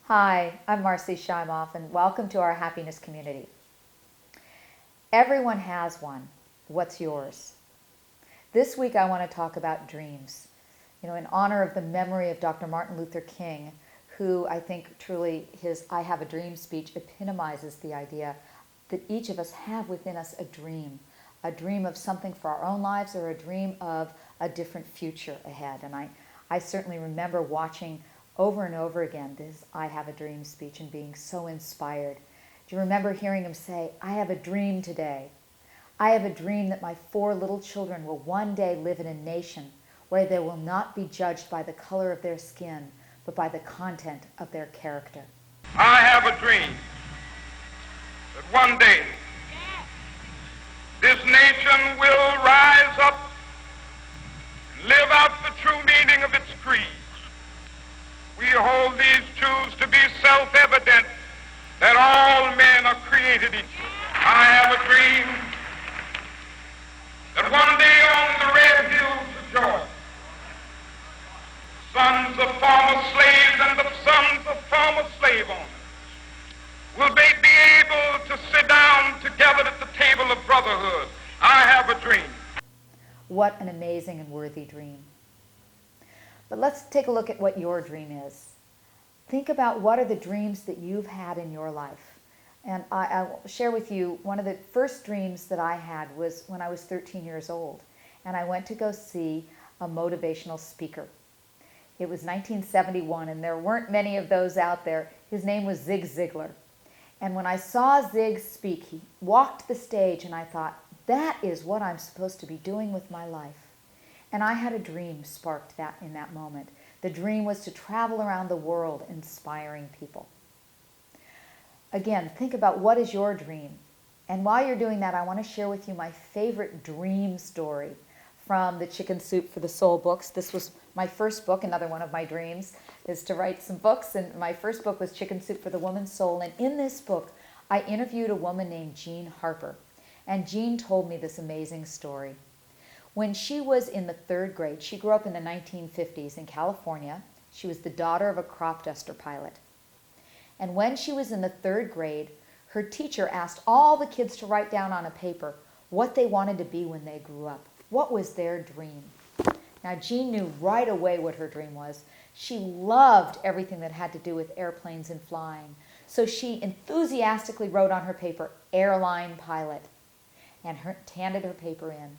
Hi, I'm Marci Shimoff, and welcome to our happiness community. Everyone has one. What's yours? This week I want to talk about dreams. In honor of the memory of Dr. Martin Luther King, who I think truly his I Have a Dream speech epitomizes the idea that each of us have within us a dream of something for our own lives or a dream of a different future ahead. And I certainly remember watching over and over again this I Have a Dream speech and being so inspired. Do you remember hearing him say, I have a dream today. I have a dream that my 4 little children will one day live in a nation where they will not be judged by the color of their skin, but by the content of their character. I have a dream that one day this nation will rise up and live out the true meaning of its creed. We hold these truths to be self-evident that all men are created equal. I have a dream that one day on the red hills of Georgia, sons of former slaves and the sons of former slave owners will they be able to sit down together at the table of brotherhood. I have a dream. What an amazing and worthy dream. But let's take a look at what your dream is. Think about what are the dreams that you've had in your life. And I'll share with you one of the first dreams that I had was when I was 13 years old. And I went to go see a motivational speaker. It was 1971, and there weren't many of those out there. His name was Zig Ziglar. And when I saw Zig speak, he walked the stage, and I thought, that is what I'm supposed to be doing with my life. And I had a dream sparked in that moment. The dream was to travel around the world inspiring people. Again, think about what is your dream. And while you're doing that, I want to share with you my favorite dream story from the Chicken Soup for the Soul books. This was my first book. Another one of my dreams is to write some books. And my first book was Chicken Soup for the Woman's Soul. And in this book, I interviewed a woman named Jean Harper. And Jean told me this amazing story. When she was in the 3rd grade, she grew up in the 1950s in California. She was the daughter of a crop duster pilot. And when she was in the 3rd grade, her teacher asked all the kids to write down on a paper what they wanted to be when they grew up. What was their dream? Now, Jean knew right away what her dream was. She loved everything that had to do with airplanes and flying. So she enthusiastically wrote on her paper, airline pilot, and handed her paper in.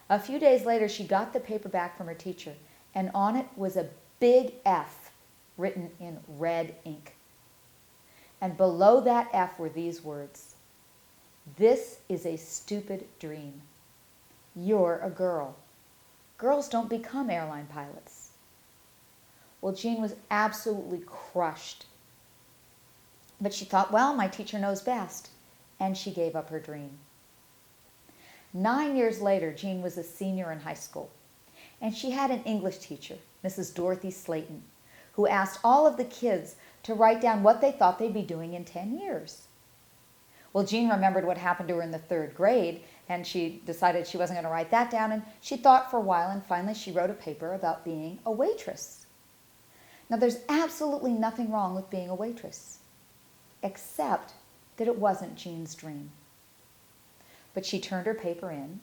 A few days later, she got the paper back from her teacher, and on it was a big F written in red ink. And below that F were these words, "This is a stupid dream. You're a girl. Girls don't become airline pilots." Well, Jean was absolutely crushed. But she thought, well, my teacher knows best, and she gave up her dream. 9 years later, Jean was a senior in high school, and she had an English teacher, Mrs. Dorothy Slayton, who asked all of the kids to write down what they thought they'd be doing in 10 years. Well, Jean remembered what happened to her in the 3rd grade, and she decided she wasn't going to write that down, and she thought for a while, and finally she wrote a paper about being a waitress. Now, there's absolutely nothing wrong with being a waitress, except that it wasn't Jean's dream. But she turned her paper in,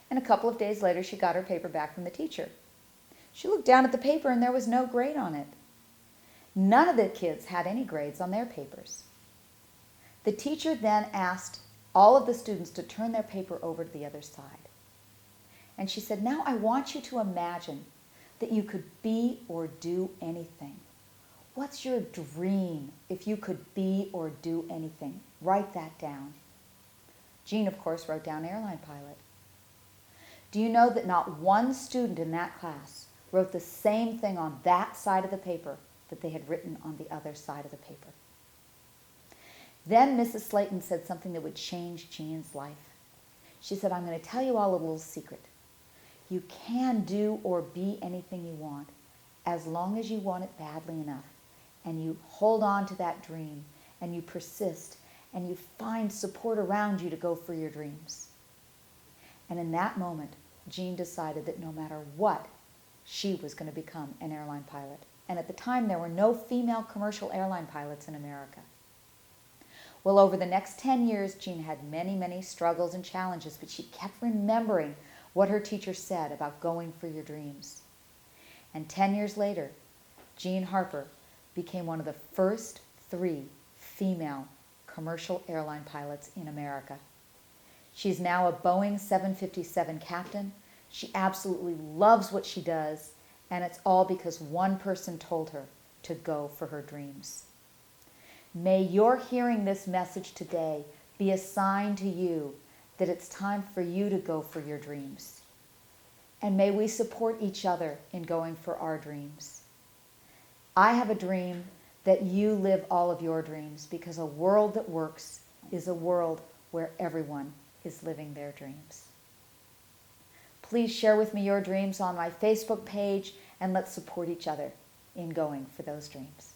and a couple of days later she got her paper back from the teacher. She looked down at the paper and there was no grade on it. None of the kids had any grades on their papers. The teacher then asked all of the students to turn their paper over to the other side. And she said, now I want you to imagine that you could be or do anything. What's your dream if you could be or do anything? Write that down. Jean, of course, wrote down airline pilot. Do you know that not one student in that class wrote the same thing on that side of the paper that they had written on the other side of the paper? Then Mrs. Slayton said something that would change Jean's life. She said, I'm going to tell you all a little secret. You can do or be anything you want as long as you want it badly enough, and you hold on to that dream, and you persist, and you find support around you to go for your dreams. And in that moment, Jean decided that no matter what, she was going to become an airline pilot. And at the time, there were no female commercial airline pilots in America. Well, over the next 10 years, Jean had many, many struggles and challenges, but she kept remembering what her teacher said about going for your dreams. And 10 years later, Jean Harper became one of the first 3 female commercial airline pilots in America. She's now a Boeing 757 captain. She absolutely loves what she does, and it's all because one person told her to go for her dreams. May your hearing this message today be a sign to you that it's time for you to go for your dreams. And may we support each other in going for our dreams. I have a dream that you live all of your dreams, because a world that works is a world where everyone is living their dreams. Please share with me your dreams on my Facebook page, and let's support each other in going for those dreams.